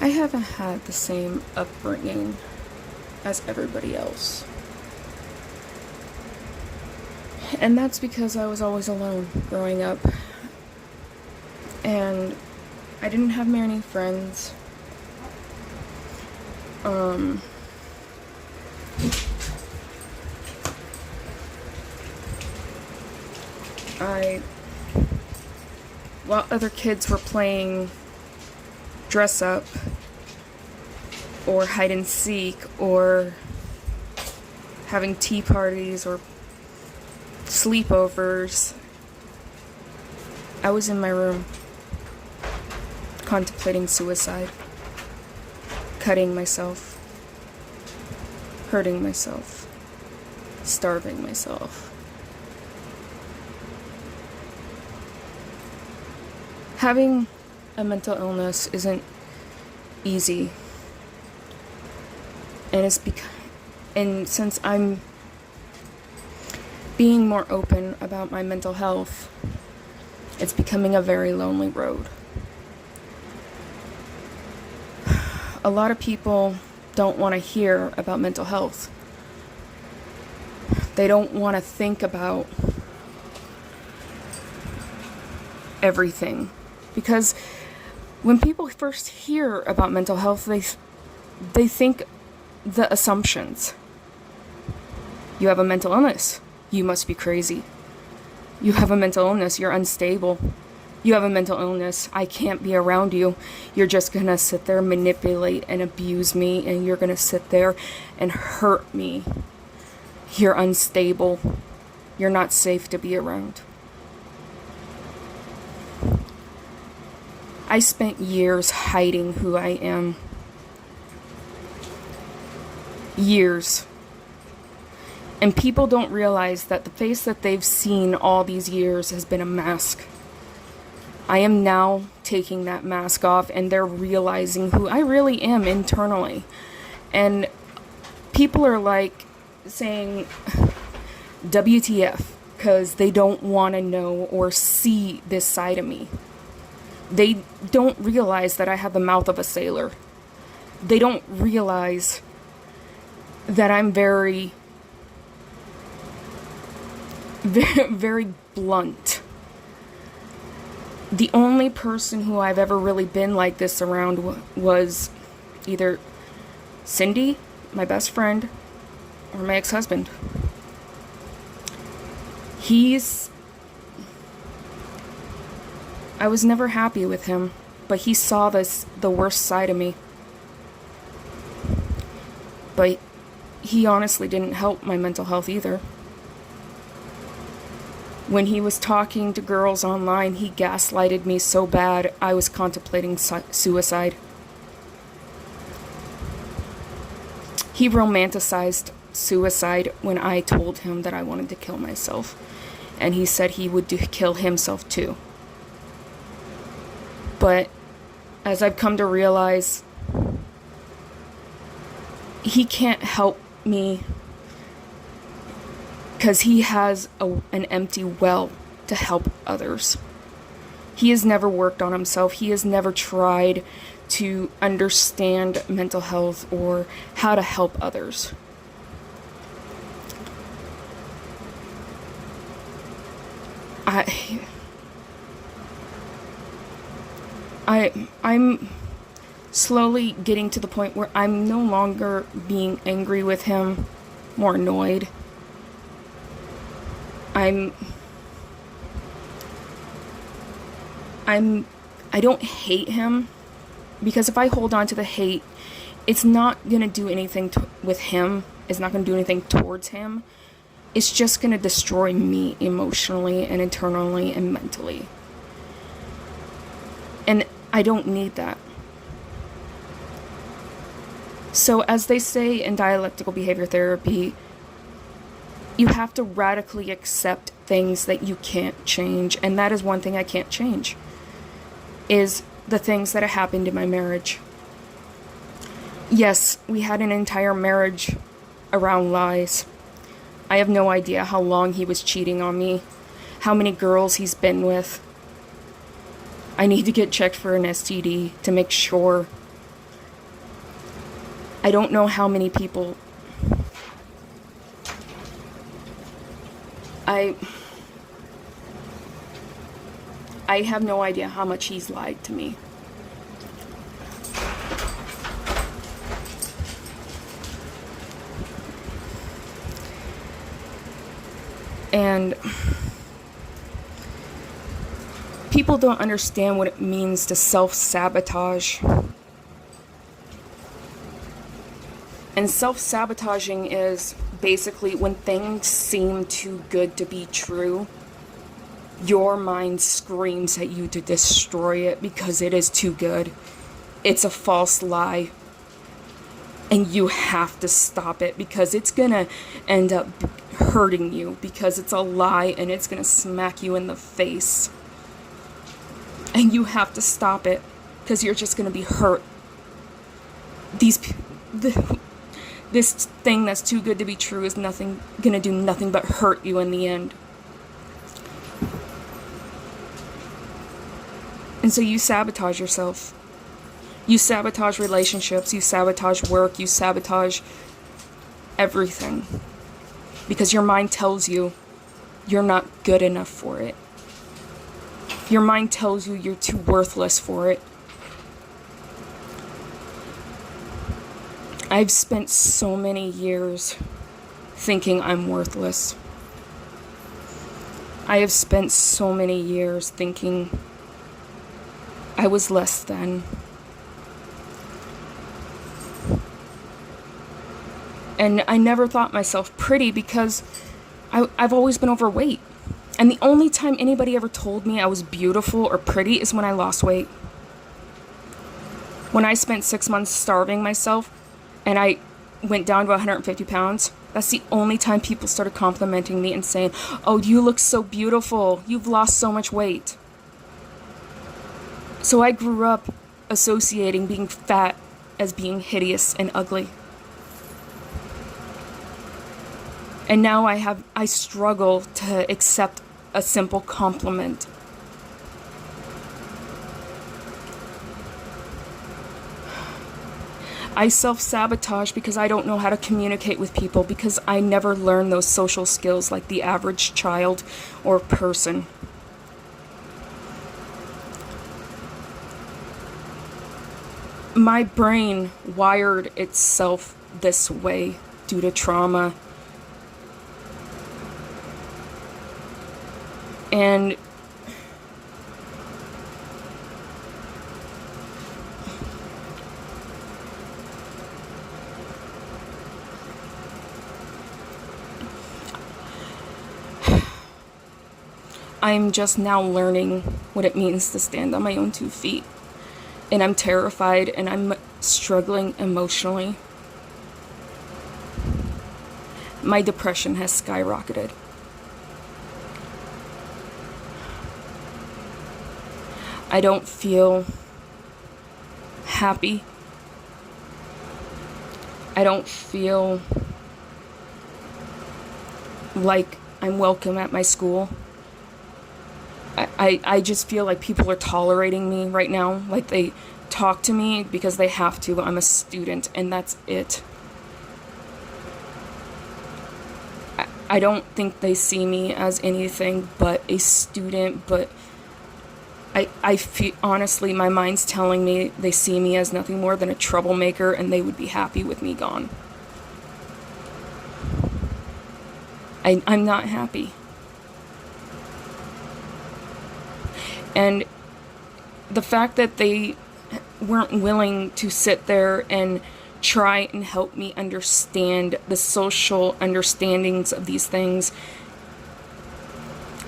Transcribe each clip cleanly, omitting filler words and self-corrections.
I haven't had the same upbringing as everybody else. And that's because I was always alone growing up. And I didn't have many friends. While other kids were playing dress up or hide and seek or having tea parties or sleepovers, I was in my room contemplating suicide, cutting myself, hurting myself, starving myself. Having a mental illness isn't easy, and since I'm being more open about my mental health, it's becoming a very lonely road. A lot of people don't want to hear about mental health. They don't want to think about everything. Because when people first hear about mental health, they think the assumptions. You have a mental illness. You must be crazy. You have a mental illness. You're unstable. You have a mental illness. I can't be around you. You're just going to sit there, manipulate and abuse me, and you're going to sit there and hurt me. You're unstable. You're not safe to be around. I spent years hiding who I am. Years. And people don't realize that the face that they've seen all these years has been a mask. I am now taking that mask off, and they're realizing who I really am internally. And people are like saying WTF because they don't want to know or see this side of me. They don't realize that I have the mouth of a sailor. They don't realize that I'm very, very blunt. The only person who I've ever really been like this around was either Cindy, my best friend, or my ex-husband. I was never happy with him, but he saw the worst side of me. But he honestly didn't help my mental health either. When he was talking to girls online, he gaslighted me so bad, I was contemplating suicide. He romanticized suicide when I told him that I wanted to kill myself. And he said he would kill himself too. But as I've come to realize, he can't help me because he has an empty well to help others. He has never worked on himself. He has never tried to understand mental health or how to help others. I'm slowly getting to the point where I'm no longer being angry with him, more annoyed. I don't hate him, because if I hold on to the hate, it's not going to do anything with him. It's not going to do anything towards him. It's just going to destroy me emotionally and internally and mentally. And I don't need that. So as they say in dialectical behavior therapy, you have to radically accept things that you can't change. And that is one thing I can't change, is the things that have happened in my marriage. Yes, we had an entire marriage around lies. I have no idea how long he was cheating on me, how many girls he's been with. I need to get checked for an STD to make sure I don't know how many people I have no idea how much he's lied to me. And people don't understand what it means to self-sabotage. And self-sabotaging is basically when things seem too good to be true, your mind screams at you to destroy it because it is too good. It's a false lie. And you have to stop it because it's gonna end up hurting you because it's a lie and it's gonna smack you in the face. And you have to stop it because you're just gonna be hurt. This thing that's too good to be true is gonna do nothing but hurt you in the end. And so you sabotage yourself. You sabotage relationships, you sabotage work, you sabotage everything. Because your mind tells you you're not good enough for it. Your mind tells you you're too worthless for it. I've spent so many years thinking I'm worthless. I have spent so many years thinking I was less than. And I never thought myself pretty because I've always been overweight. And the only time anybody ever told me I was beautiful or pretty is when I lost weight. When I spent 6 months starving myself and I went down to 150 pounds, that's the only time people started complimenting me and saying, "Oh, you look so beautiful. You've lost so much weight." So I grew up associating being fat as being hideous and ugly. And now I struggle to accept a simple compliment. I self-sabotage because I don't know how to communicate with people because I never learned those social skills like the average child or person. My brain wired itself this way due to trauma. And I'm just now learning what it means to stand on my own 2 feet. And I'm terrified and I'm struggling emotionally. My depression has skyrocketed. I don't feel happy. I don't feel like I'm welcome at my school. I just feel like people are tolerating me right now. Like they talk to me because they have to. I'm a student and that's it. I don't think they see me as anything but a student, but I feel, honestly, my mind's telling me they see me as nothing more than a troublemaker and they would be happy with me gone. I'm not happy. And the fact that they weren't willing to sit there and try and help me understand the social understandings of these things.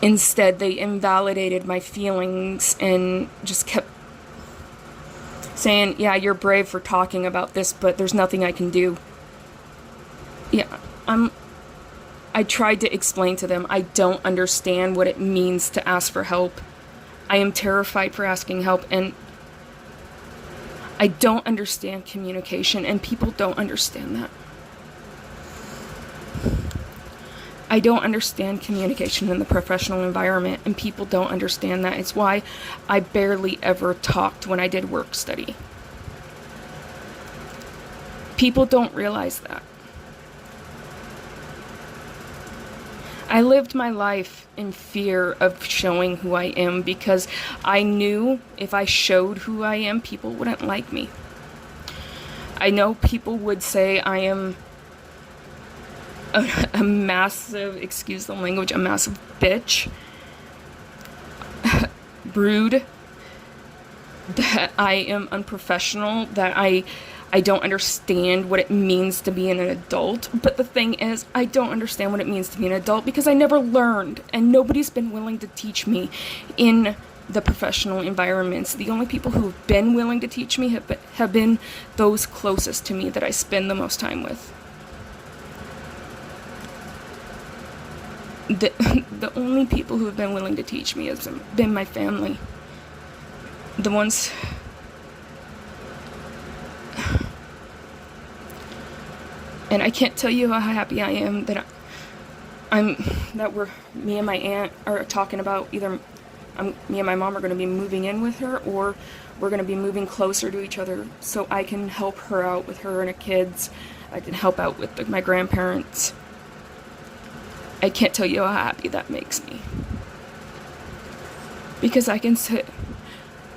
Instead, they invalidated my feelings and just kept saying, "Yeah, you're brave for talking about this, but there's nothing I can do." Yeah, I tried to explain to them I don't understand what it means to ask for help. I am terrified for asking help, and I don't understand communication, and people don't understand that. I don't understand communication in the professional environment, and people don't understand that. It's why I barely ever talked when I did work study. People don't realize that. I lived my life in fear of showing who I am because I knew if I showed who I am, people wouldn't like me. I know people would say I am a massive, excuse the language, a massive bitch, rude, that I am unprofessional, that I don't understand what it means to be an adult. But the thing is, I don't understand what it means to be an adult because I never learned, and nobody's been willing to teach me in the professional environments. The only people who have been willing to teach me have been those closest to me that I spend the most time with. The only people who have been willing to teach me has been my family. The ones... And I can't tell you how happy I am that me and my aunt are talking about either me and my mom are going to be moving in with her, or we're going to be moving closer to each other so I can help her out with her and her kids. I can help out with my grandparents. I can't tell you how happy that makes me. Because I can sit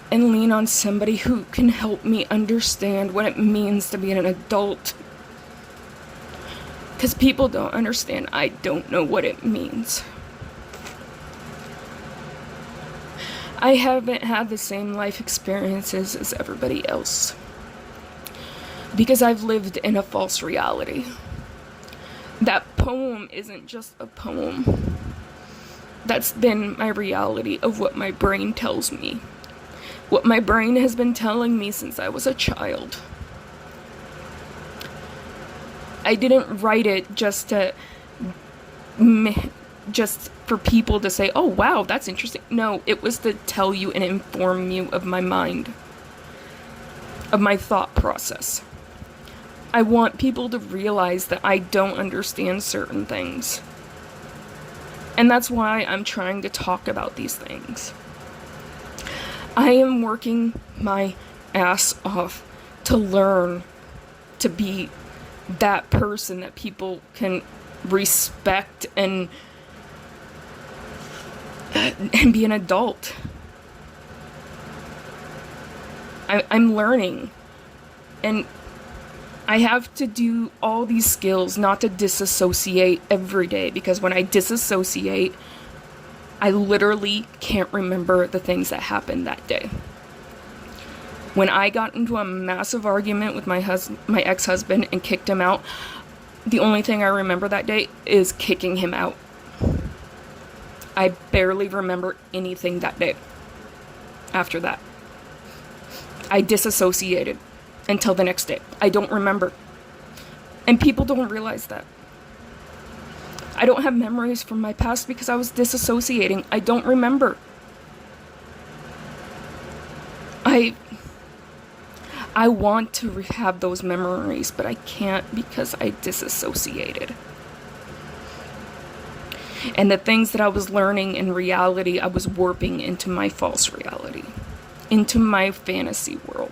and lean on somebody who can help me understand what it means to be an adult. Because people don't understand. I don't know what it means. I haven't had the same life experiences as everybody else. Because I've lived in a false reality. That poem isn't just a poem. That's been my reality of what my brain tells me. What my brain has been telling me since I was a child. I didn't write it just for people to say, oh wow, that's interesting. No, it was to tell you and inform you of my mind, of my thought process. I want people to realize that I don't understand certain things. And that's why I'm trying to talk about these things. I am working my ass off to learn to be that person that people can respect and be an adult. I'm learning. And I have to do all these skills not to disassociate every day, because when I disassociate, I literally can't remember the things that happened that day. When I got into a massive argument with my ex-husband and kicked him out, the only thing I remember that day is kicking him out. I barely remember anything that day after that. I disassociated until the next day. I don't remember. And people don't realize that. I don't have memories from my past because I was disassociating. I don't remember. I want to have those memories, but I can't because I disassociated. And the things that I was learning in reality, I was warping into my false reality, into my fantasy world.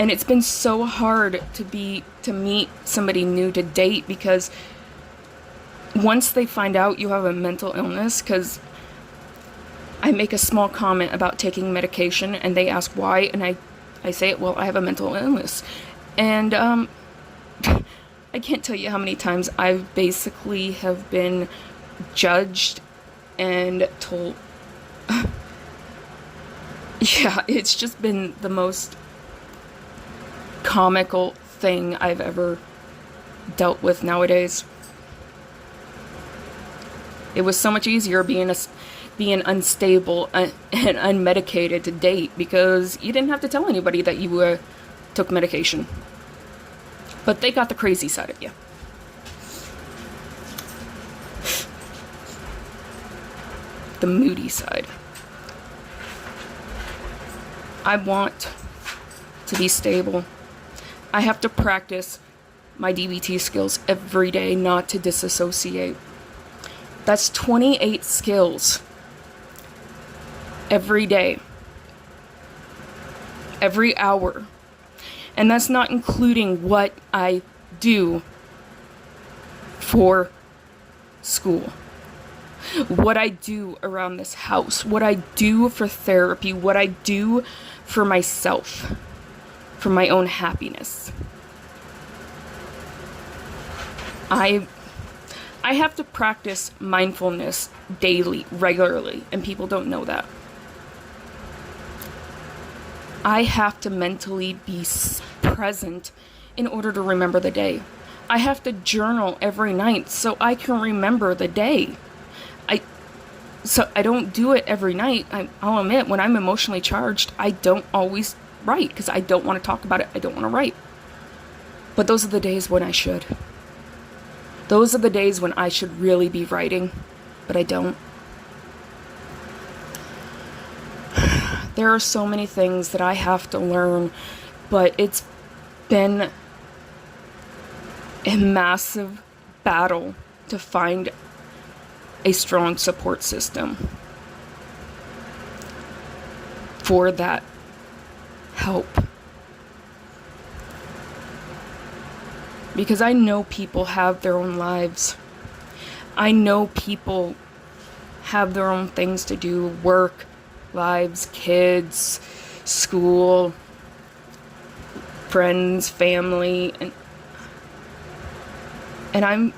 And it's been so hard to meet somebody new to date, because once they find out you have a mental illness, because I make a small comment about taking medication and they ask why, and I say, well, I have a mental illness. And I can't tell you how many times I've basically have been judged and told, yeah, it's just been the most comical thing I've ever dealt with nowadays. It was so much easier being unstable and unmedicated to date, because you didn't have to tell anybody that you took medication. But they got the crazy side of you. The moody side. I want to be stable. I have to practice my DBT skills every day not to disassociate. That's 28 skills every day, every hour. And that's not including what I do for school, what I do around this house, what I do for therapy, what I do for myself, for my own happiness. I have to practice mindfulness daily, regularly, and people don't know that. I have to mentally be present in order to remember the day. I have to journal every night so I can remember the day. So I don't do it every night. I'll admit, when I'm emotionally charged, I don't always write because I don't want to talk about it. I don't want to write. But those are the days when I should. Those are the days when I should really be writing, but I don't. There are so many things that I have to learn, but it's been a massive battle to find a strong support system for that help. Because I know people have their own lives. I know people have their own things to do, work, lives, kids, school, friends, family, and I'm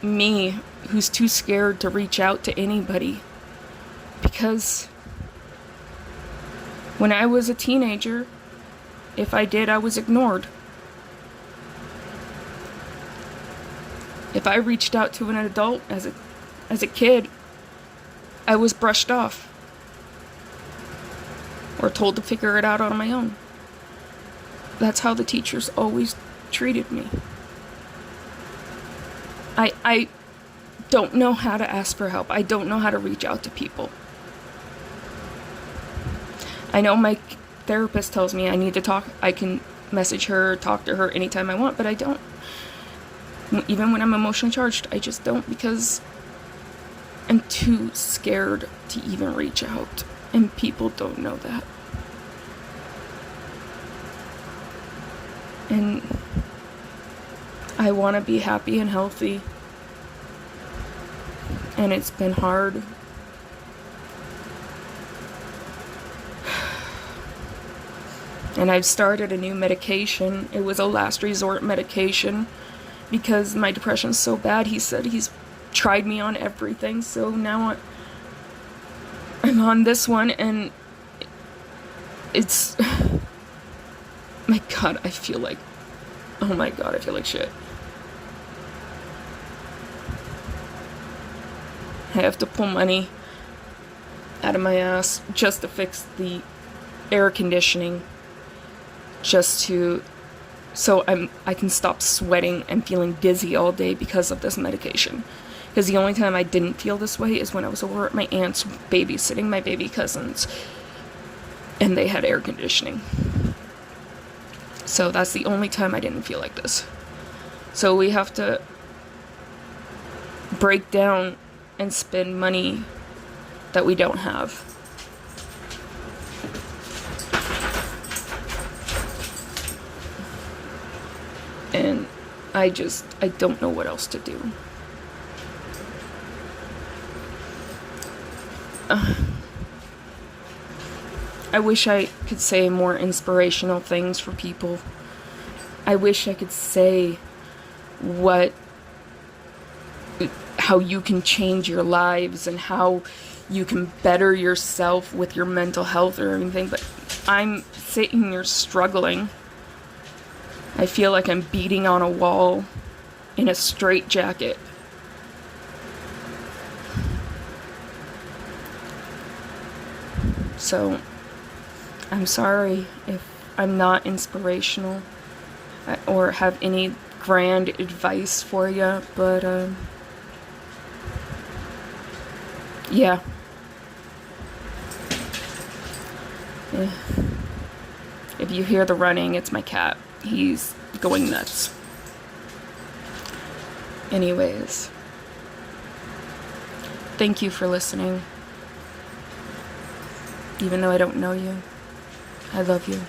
me who's too scared to reach out to anybody. Because when I was a teenager, if I did, I was ignored. If I reached out to an adult as a kid, I was brushed off or told to figure it out on my own. That's how the teachers always treated me. I don't know how to ask for help. I don't know how to reach out to people. I know my therapist tells me I need to talk. I can message her, talk to her anytime I want, but I don't. Even when I'm emotionally charged, I just don't, because I'm too scared to even reach out. And people don't know that. And I want to be happy and healthy. And it's been hard. And I've started a new medication. It was a last resort medication because my depression's so bad. He said he's tried me on everything. So now I'm on this one, and it's... my God, I feel like... oh my God, I feel like shit. I have to pull money out of my ass just to fix the air conditioning, just to... so I can stop sweating and feeling dizzy all day because of this medication. Because the only time I didn't feel this way is when I was over at my aunt's babysitting my baby cousins, and they had air conditioning. So that's the only time I didn't feel like this. So we have to break down and spend money that we don't have. And I don't know what else to do. I wish I could say more inspirational things for people. I wish I could say how you can change your lives and how you can better yourself with your mental health or anything, but I'm sitting here struggling. I feel like I'm beating on a wall in a straitjacket. So, I'm sorry if I'm not inspirational or have any grand advice for you, but, yeah. If you hear the running, it's my cat. He's going nuts. Anyways, Thank you for listening. Even though I don't know you, I love you.